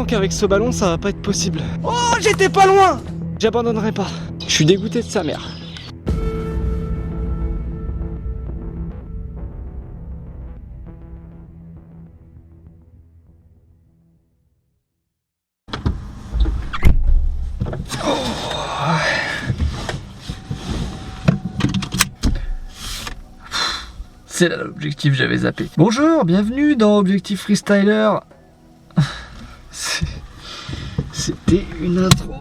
sens qu'avec ce ballon ça va pas être possible. Oh, j'étais pas loin. J'abandonnerai pas. Je suis dégoûté de sa mère. C'est là l'objectif, j'avais zappé. Bonjour, bienvenue dans Objectif Freestyler. C'était une intro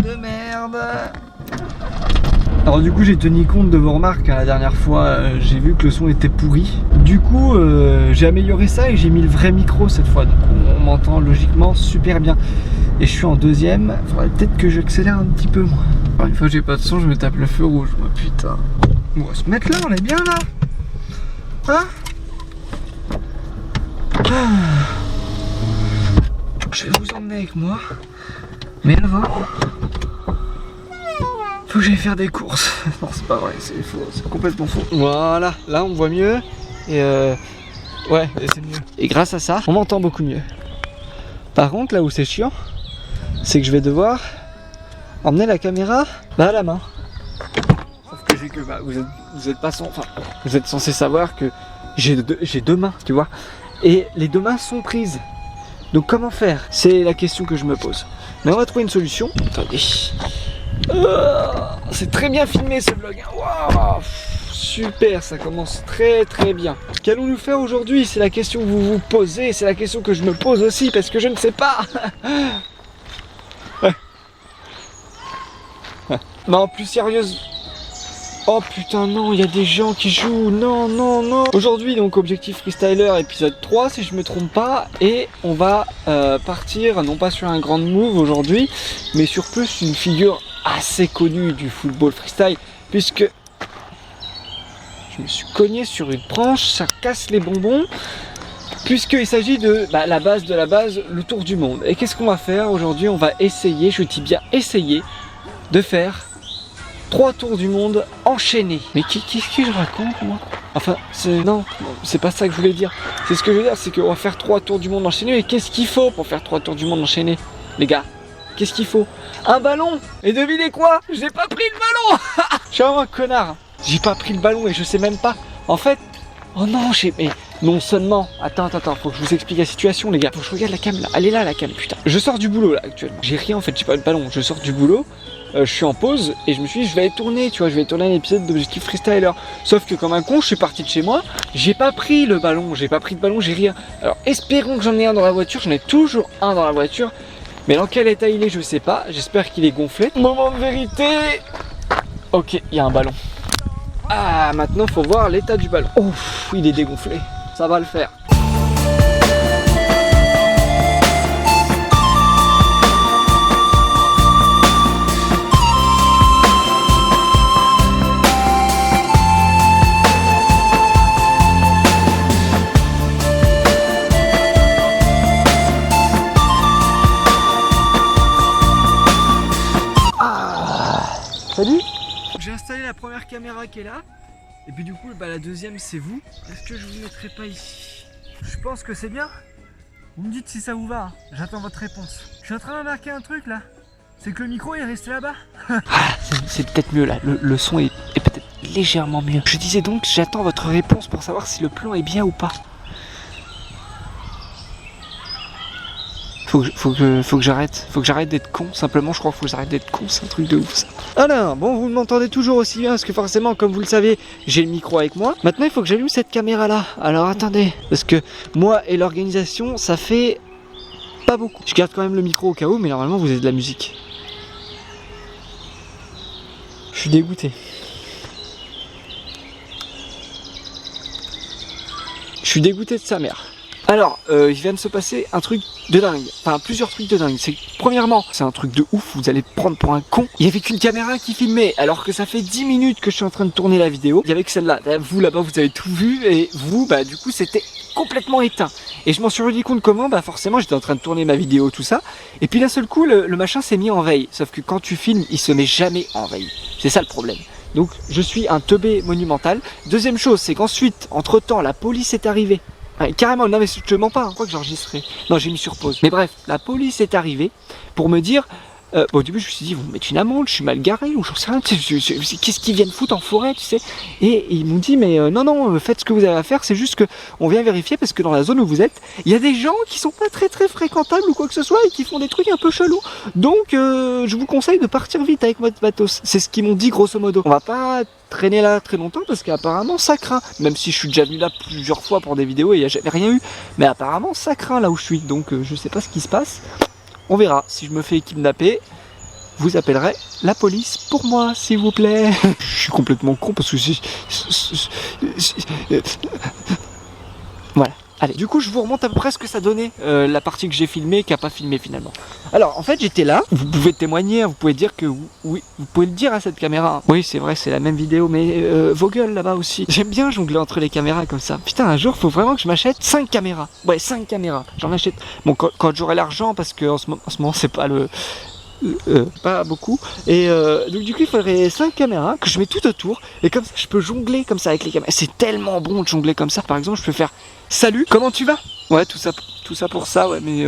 de merde. Alors du coup j'ai tenu compte de vos remarques, la dernière fois j'ai vu que le son était pourri. Du coup j'ai amélioré ça et j'ai mis le vrai micro cette fois, donc on m'entend logiquement super bien. Et je suis en deuxième, il faudrait peut-être que j'accélère un petit peu moi. Alors, une fois que j'ai pas de son, je me tape le feu rouge, moi putain. On va se mettre là, on est bien là. Hein? Je vais vous emmener avec moi. Mais avant, faut que j'aille faire des courses. Non, c'est pas vrai, c'est faux, c'est complètement faux. Voilà, là on me voit mieux. Et ouais, c'est mieux. Et grâce à ça, on m'entend beaucoup mieux. Par contre, là où c'est chiant, c'est que je vais devoir emmener la caméra à la main. Sauf que j'ai que vous êtes pas vous êtes censé savoir que j'ai deux mains, tu vois. Et les deux mains sont prises. Donc comment faire? C'est la question que je me pose. Mais on va trouver une solution. Attendez. C'est très bien filmé ce vlog. Wow, super, ça commence très très bien. Qu'allons-nous faire aujourd'hui? C'est la question que vous vous posez. C'est la question que je me pose aussi parce que je ne sais pas. Ouais. Non, plus sérieuse. Oh putain non, il y a des gens qui jouent, non, non, non. Aujourd'hui donc Objectif Freestyler épisode 3 si je me trompe pas. Et on va partir non pas sur un grand move aujourd'hui, mais sur plus une figure assez connue du football freestyle. Puisque je me suis cogné sur une branche, ça casse les bonbons. Puisqu'il s'agit de la base de la base, le tour du monde. Et qu'est-ce qu'on va faire aujourd'hui? On va essayer, je dis bien essayer, de faire 3 tours du monde enchaînés. Mais qu'est-ce que je raconte moi? Enfin, non, c'est pas ça que je voulais dire. C'est ce que je veux dire, c'est qu'on va faire 3 tours du monde enchaînés. Et qu'est-ce qu'il faut pour faire 3 tours du monde enchaînés? Les gars, qu'est-ce qu'il faut? Un ballon. Et devinez quoi? J'ai pas pris le ballon. Je suis vraiment un connard. J'ai pas pris le ballon et je sais même pas. En fait, oh non, mais non seulement. Attends, faut que je vous explique la situation les gars. Faut que je regarde la cam là. Elle est là la cam, putain. Je sors du boulot là actuellement. J'ai rien en fait, j'ai pas de ballon. Je sors du boulot. Je suis en pause et je me suis dit je vais aller tourner, tu vois, je vais tourner un épisode d'Objectif Freestyler. Sauf que comme un con, je suis parti de chez moi, j'ai pas pris le ballon, j'ai rien. Alors espérons que j'en ai un dans la voiture, j'en ai toujours un dans la voiture. Mais dans quel état il est, je sais pas, j'espère qu'il est gonflé. Moment de vérité. Ok, il y a un ballon. Ah, maintenant faut voir l'état du ballon. Ouf, il est dégonflé, ça va le faire. Salut. J'ai installé la première caméra qui est là. Et puis du coup la deuxième c'est vous. Est-ce que je vous mettrai pas ici? Je pense que c'est bien. Vous me dites si ça vous va, hein. J'attends votre réponse. Je suis en train de remarquer un truc là. C'est que le micro est resté là-bas. C'est peut-être mieux là, le son est peut-être légèrement mieux. Je disais donc j'attends votre réponse pour savoir si le plan est bien ou pas. Faut que j'arrête d'être con, simplement je crois qu'il faut que j'arrête d'être con, c'est un truc de ouf ça. Alors, bon vous m'entendez toujours aussi bien parce que forcément comme vous le savez, j'ai le micro avec moi. Maintenant il faut que j'allume cette caméra là, alors attendez, parce que moi et l'organisation ça fait pas beaucoup. Je garde quand même le micro au cas où, mais normalement vous avez de la musique. Je suis dégoûté. Je suis dégoûté de sa mère. Alors, il vient de se passer un truc de dingue, enfin plusieurs trucs de dingue. Premièrement, c'est un truc de ouf, vous allez prendre pour un con. Il y avait qu'une caméra qui filmait, alors que ça fait 10 minutes que je suis en train de tourner la vidéo. Il y avait que celle-là, vous là-bas vous avez tout vu, et vous, du coup c'était complètement éteint. Et je m'en suis rendu compte comment, forcément j'étais en train de tourner ma vidéo, tout ça. Et puis d'un seul coup, le machin s'est mis en veille. Sauf que quand tu filmes, il se met jamais en veille. C'est ça le problème. Donc je suis un teubé monumental. Deuxième chose, c'est qu'ensuite, entre temps, la police est arrivée. Ah, carrément, non mais je te mens pas, quoi que j'enregistrais. Non, j'ai mis sur pause. Mais bref, la police est arrivée pour me dire... bon, au début, je me suis dit, ils vont me mettre une amende, je suis mal garé, ou j'en sais rien, qu'est-ce qu'ils viennent foutre en forêt, tu sais. Et ils m'ont dit, mais non, faites ce que vous avez à faire, c'est juste que on vient vérifier parce que dans la zone où vous êtes, il y a des gens qui sont pas très fréquentables ou quoi que ce soit et qui font des trucs un peu chelous. Donc, je vous conseille de partir vite avec votre matos. C'est ce qu'ils m'ont dit grosso modo. On va pas traîner là très longtemps parce qu'apparemment ça craint. Même si je suis déjà venu là plusieurs fois pour des vidéos et il n'y a jamais rien eu. Mais apparemment ça craint là où je suis. Donc, je sais pas ce qui se passe. On verra, si je me fais kidnapper, vous appellerez la police pour moi, s'il vous plaît. Je suis complètement con parce que voilà, allez. Du coup, je vous remonte à peu près ce que ça donnait, la partie que j'ai filmée, qui n'a pas filmé finalement. Alors, en fait, j'étais là, vous pouvez témoigner, vous pouvez dire que oui, vous pouvez le dire à cette caméra. Oui, c'est vrai, c'est la même vidéo, mais vos gueules là-bas aussi. J'aime bien jongler entre les caméras comme ça. Putain, un jour, faut vraiment que je m'achète 5 caméras. Ouais, 5 caméras. J'en achète. Bon, quand j'aurai l'argent, parce que en ce moment, c'est pas le... pas beaucoup. Et donc du coup il faudrait 5 caméras que je mets tout autour et comme ça je peux jongler comme ça avec les caméras. C'est tellement bon de jongler comme ça. Par exemple je peux faire salut, comment tu vas? Ouais, tout ça pour ça, ouais, mais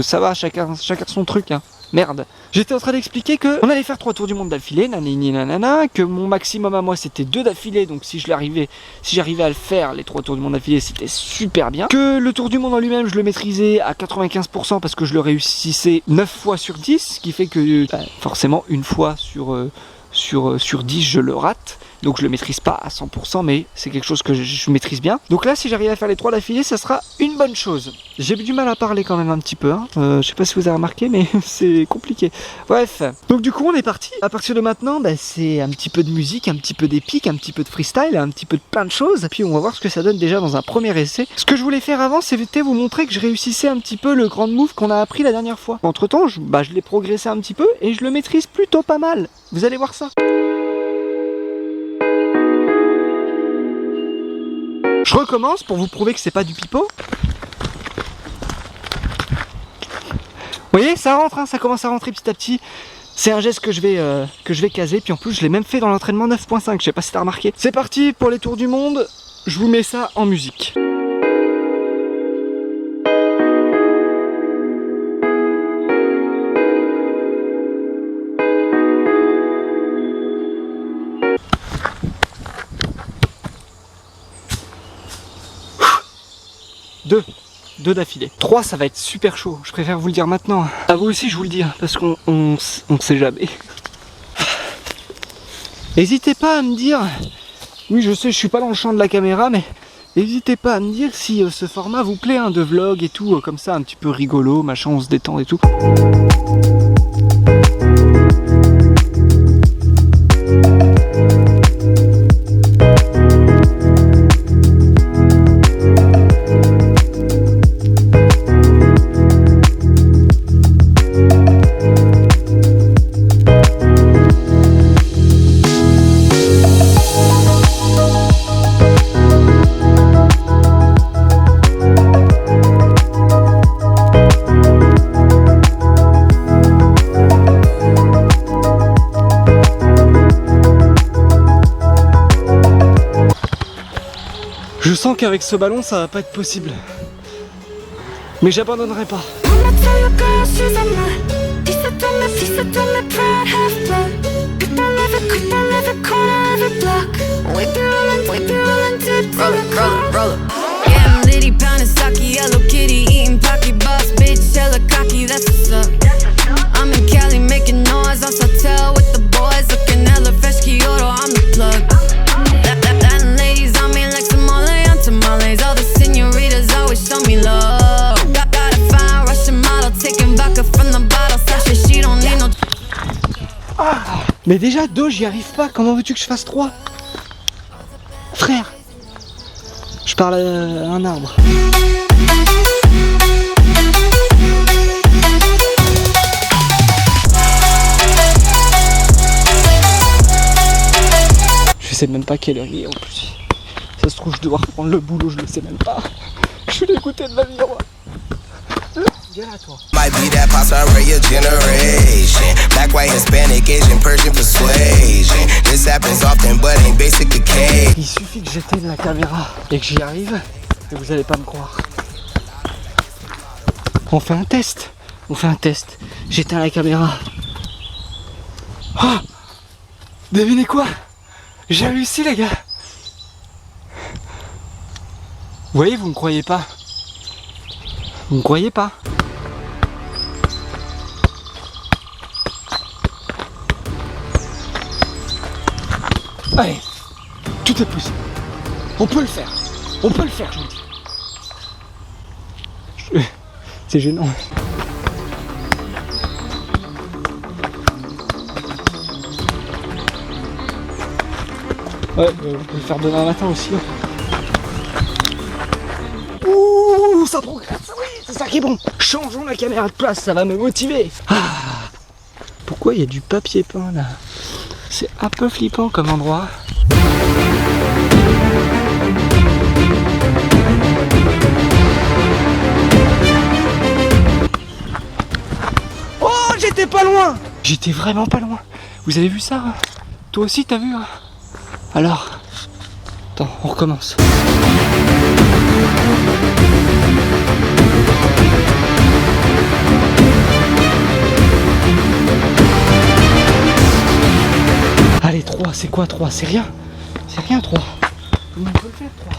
ça va, chacun son truc, hein. Merde. J'étais en train d'expliquer que on allait faire 3 tours du monde d'affilée, nanani nanana, que mon maximum à moi c'était 2 d'affilée, donc si j'arrivais à le faire, les 3 tours du monde d'affilée, c'était super bien. Que le tour du monde en lui-même, je le maîtrisais à 95% parce que je le réussissais 9 fois sur 10, ce qui fait que forcément une fois sur 10 je le rate. Donc je le maîtrise pas à 100%, mais c'est quelque chose que je maîtrise bien. Donc là, si j'arrive à faire les 3 d'affilée, ça sera une bonne chose. J'ai du mal à parler quand même un petit peu, hein. Je sais pas si vous avez remarqué, mais c'est compliqué. Bref, donc du coup on est parti. À partir de maintenant, c'est un petit peu de musique, un petit peu d'épique, un petit peu de freestyle, un petit peu de plein de choses. Puis on va voir ce que ça donne déjà dans un premier essai. Ce que je voulais faire avant, c'était vous montrer que je réussissais un petit peu le grand move qu'on a appris la dernière fois. Entre temps, je l'ai progressé un petit peu et je le maîtrise plutôt pas mal. Vous allez voir ça. Je recommence pour vous prouver que c'est pas du pipeau. Vous voyez, ça rentre, hein, ça commence à rentrer petit à petit. C'est un geste que je vais caser. Puis en plus, je l'ai même fait dans l'entraînement 9.5. Je sais pas si t'as remarqué. C'est parti pour les tours du monde. Je vous mets ça en musique. Deux d'affilée. 3 ça va être super chaud, je préfère vous le dire maintenant. À vous aussi je vous le dis, parce qu'on sait jamais. N'hésitez pas à me dire, oui je sais je suis pas dans le champ de la caméra, mais n'hésitez pas à me dire si ce format vous plaît, hein, de vlog et tout, comme ça un petit peu rigolo, machin, on se détend et tout. Je sens qu'avec ce ballon ça va pas être possible. Mais j'abandonnerai pas. Mais déjà 2 j'y arrive pas, comment veux-tu que je fasse 3? Frère, je parle à un arbre. Je sais même pas quelle heure il est en plus. Ça se trouve je dois reprendre le boulot, je le sais même pas. Je suis dégoûté de la vie, moi. Might be that your generation. Black, white, Hispanic, Asian, Persian persuasion. This happens often, but ain't basic occasion. Il suffit que j'éteigne la caméra et que j'y arrive. mais vous allez pas me croire. On fait un test. On fait un test. J'éteins la caméra. Oh, devinez quoi? J'ai réussi les gars. Vous voyez, vous me croyez pas. Vous me croyez pas. Allez, tout est possible. On peut le faire. On peut le faire, je vous le dis. C'est gênant. Ouais, on peut le faire demain matin aussi. Ouh, ça progresse, oui, c'est ça qui est bon. Changeons la caméra de place, ça va me motiver. Ah, pourquoi il y a du papier peint là? C'est un peu flippant comme endroit. Oh, j'étais pas loin. J'étais vraiment pas loin. Vous avez vu ça hein? Toi aussi t'as vu hein? Alors, attends, on recommence. Allez, 3, c'est quoi 3? C'est rien. C'est rien 3. On peut le faire 3.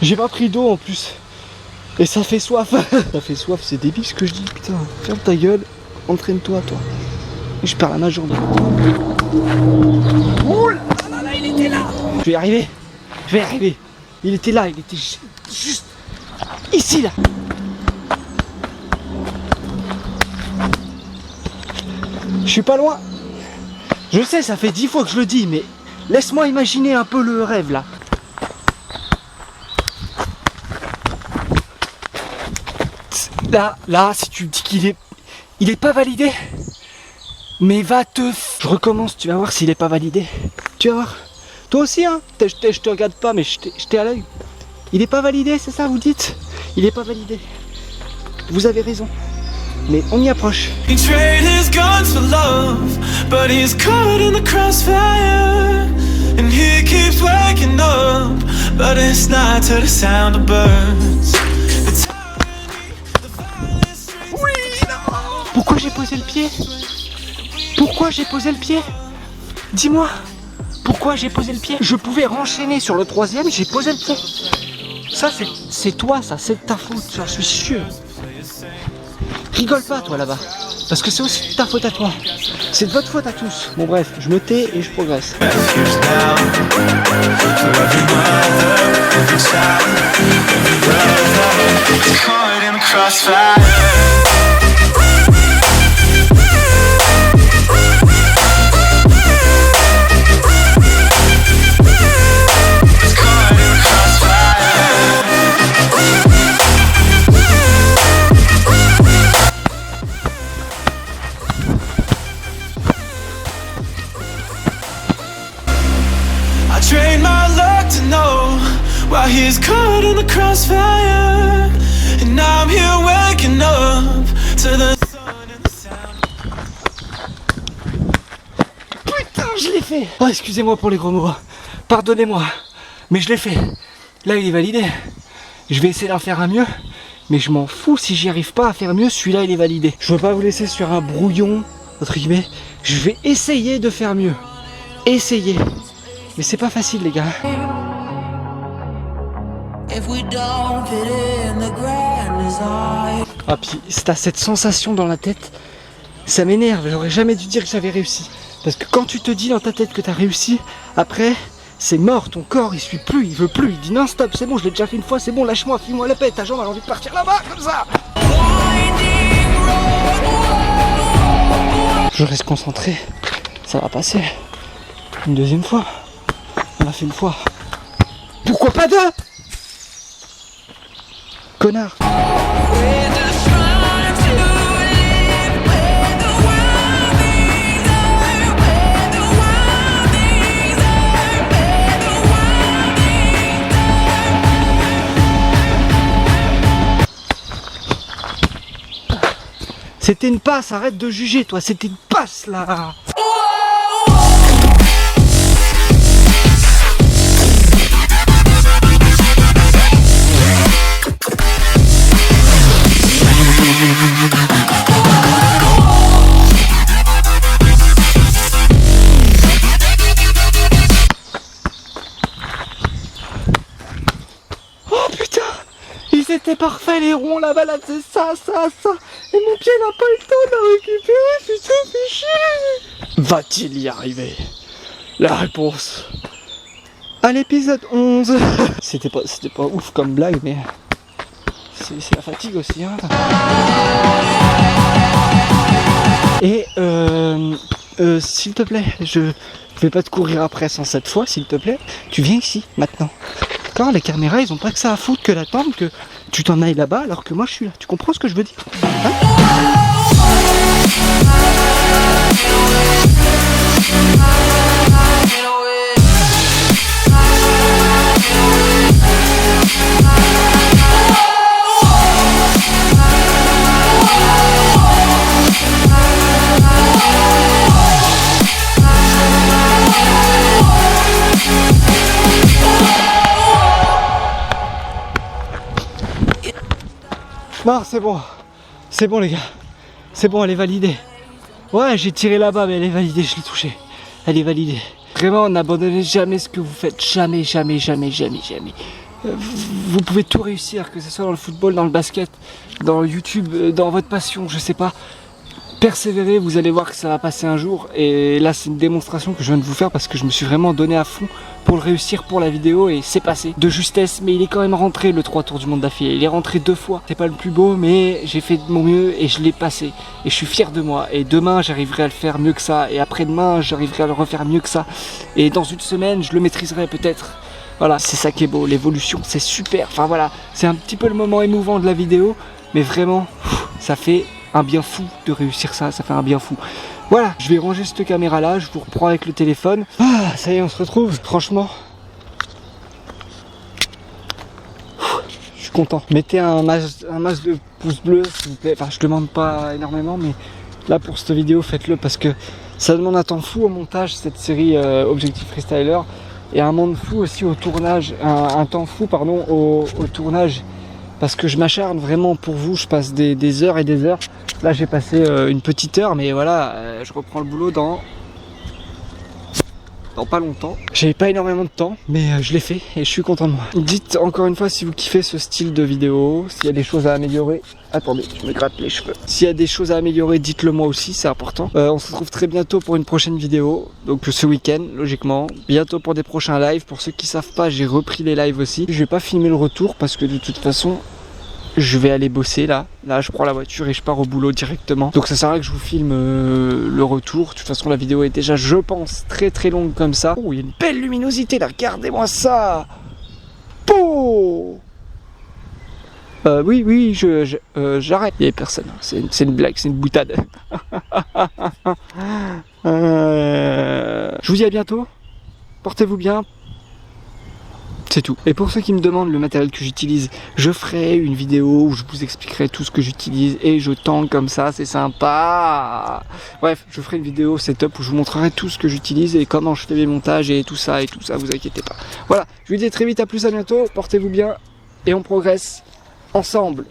J'ai pas pris d'eau en plus. Et ça fait soif. Ça fait soif, c'est débile ce que je dis. Putain, ferme ta gueule. Entraîne-toi, toi. Et je perds la main journée. Ouh là là là, il était là. Je vais y arriver. Je vais y arriver. Il était là, il était juste ici là. Je suis pas loin. Je sais, ça fait 10 fois que je le dis, mais laisse-moi imaginer un peu le rêve là. Là, si tu me dis qu'il est pas validé, mais va te... Je recommence, tu vas voir s'il est pas validé. Tu vas voir. Toi aussi, hein. Je te regarde pas, mais je t'ai à l'œil. Il est pas validé, c'est ça, vous dites? Il est pas validé. Vous avez raison. Mais on y approche. He traded his guns for love, but he's caught in the crossfire. And he keeps waking up, but it's not to the sound of birds. Pourquoi j'ai posé le pied? Pourquoi j'ai posé le pied? Dis-moi. Pourquoi j'ai posé le pied? Je pouvais renchaîner sur le troisième, j'ai posé le pied. Ça, c'est toi, ça, c'est de ta faute, j'en suis sûr. Rigole pas, toi, là-bas. Parce que c'est aussi de ta faute à toi. C'est de votre faute à tous. Bon, bref, je me tais et je progresse. Train my luck to know while he's caught in the crossfire, and I'm here waking up to the sun and the sound. Putain, je l'ai fait. Oh, excusez-moi pour les gros mots. Pardonnez-moi, mais je l'ai fait. Là, il est validé. Je vais essayer d'en faire un mieux, mais je m'en fous si j'y arrive pas à faire mieux. Celui-là, il est validé. Je veux pas vous laisser sur un brouillon, entre guillemets. Je vais essayer de faire mieux. Essayer. Mais c'est pas facile les gars. Ah puis t'as cette sensation dans la tête, ça m'énerve, j'aurais jamais dû dire que j'avais réussi. Parce que quand tu te dis dans ta tête que t'as réussi, après c'est mort, ton corps il suit plus, il veut plus, il dit non stop, c'est bon, je l'ai déjà fait une fois, c'est bon, lâche-moi, file-moi la paix, ta jambe a envie de partir là-bas, comme ça. Je reste concentré, ça va passer. Une deuxième fois. On a fait une fois. Pourquoi pas deux? Connard. C'était une passe, arrête de juger toi, c'était une passe là. Oh putain, ils étaient parfaits les ronds, la balade c'est ça. Et mon pied n'a pas eu le temps de la récupérer, putain, fait chier. Va-t-il y arriver? La réponse à l'épisode 11. C'était pas ouf comme blague, mais c'est la fatigue aussi, hein. Et s'il te plaît, je vais pas te courir après sans cette fois, s'il te plaît. Tu viens ici, maintenant. D'accord, les caméras, ils ont pas que ça à foutre que d'attendre que tu t'en ailles là-bas alors que moi je suis là. Tu comprends ce que je veux dire, hein? Non, c'est bon les gars, c'est bon, elle est validée. Ouais, j'ai tiré là-bas, mais elle est validée, je l'ai touchée. Elle est validée. Vraiment, n'abandonnez jamais ce que vous faites, jamais. Vous pouvez tout réussir, que ce soit dans le football, dans le basket, dans YouTube, dans votre passion, je sais pas. Persévérez, vous allez voir que ça va passer un jour. Et là, c'est une démonstration que je viens de vous faire parce que je me suis vraiment donné à fond pour le réussir pour la vidéo et c'est passé de justesse. Mais il est quand même rentré le 3 tours du monde d'affilée. Il est rentré 2 fois. C'est pas le plus beau, mais j'ai fait de mon mieux et je l'ai passé. Et je suis fier de moi. Et demain, j'arriverai à le faire mieux que ça. Et après-demain, j'arriverai à le refaire mieux que ça. Et dans une semaine, je le maîtriserai peut-être. Voilà, c'est ça qui est beau. L'évolution, c'est super. Enfin voilà, c'est un petit peu le moment émouvant de la vidéo. Mais vraiment, ça fait un bien fou de réussir ça fait un bien fou. Voilà, je vais ranger cette caméra là, je vous reprends avec le téléphone. Ah, ça y est, on se retrouve, franchement. Je suis content. Mettez un max de pouces bleus s'il vous plaît. Enfin, je demande pas énormément, mais là pour cette vidéo, faites-le parce que ça demande un temps fou au montage, cette série Objectif Freestyler. Et un monde fou aussi au tournage, un temps fou pardon au tournage. Parce que je m'acharne vraiment pour vous, je passe des heures et des heures. Là j'ai passé une petite heure, mais voilà, je reprends le boulot dans pas longtemps. J'avais pas énormément de temps, mais je l'ai fait et je suis content de moi. Dites encore une fois si vous kiffez ce style de vidéo, s'il y a des choses à améliorer. Attendez, je me gratte les cheveux. S'il y a des choses à améliorer, dites-le moi aussi, c'est important. On se retrouve très bientôt pour une prochaine vidéo, donc ce week-end, logiquement. Bientôt pour des prochains lives. Pour ceux qui savent pas, j'ai repris les lives aussi. Je vais pas filmer le retour parce que de toute façon, je vais aller bosser là. Là, je prends la voiture et je pars au boulot directement. Donc ça sert à rien que je vous filme le retour. De toute façon, la vidéo est déjà, je pense, très longue comme ça. Oh, il y a une belle luminosité là, regardez-moi ça. Oh oui, j'arrête. Il n'y avait personne. C'est une blague, c'est une boutade. Je vous dis à bientôt. Portez-vous bien. C'est tout. Et pour ceux qui me demandent le matériel que j'utilise, je ferai une vidéo où je vous expliquerai tout ce que j'utilise et je tangue comme ça, c'est sympa. Bref, je ferai une vidéo setup où je vous montrerai tout ce que j'utilise et comment je fais mes montages et tout ça, vous inquiétez pas. Voilà, je vous dis très vite, à plus, à bientôt, portez-vous bien et on progresse ensemble.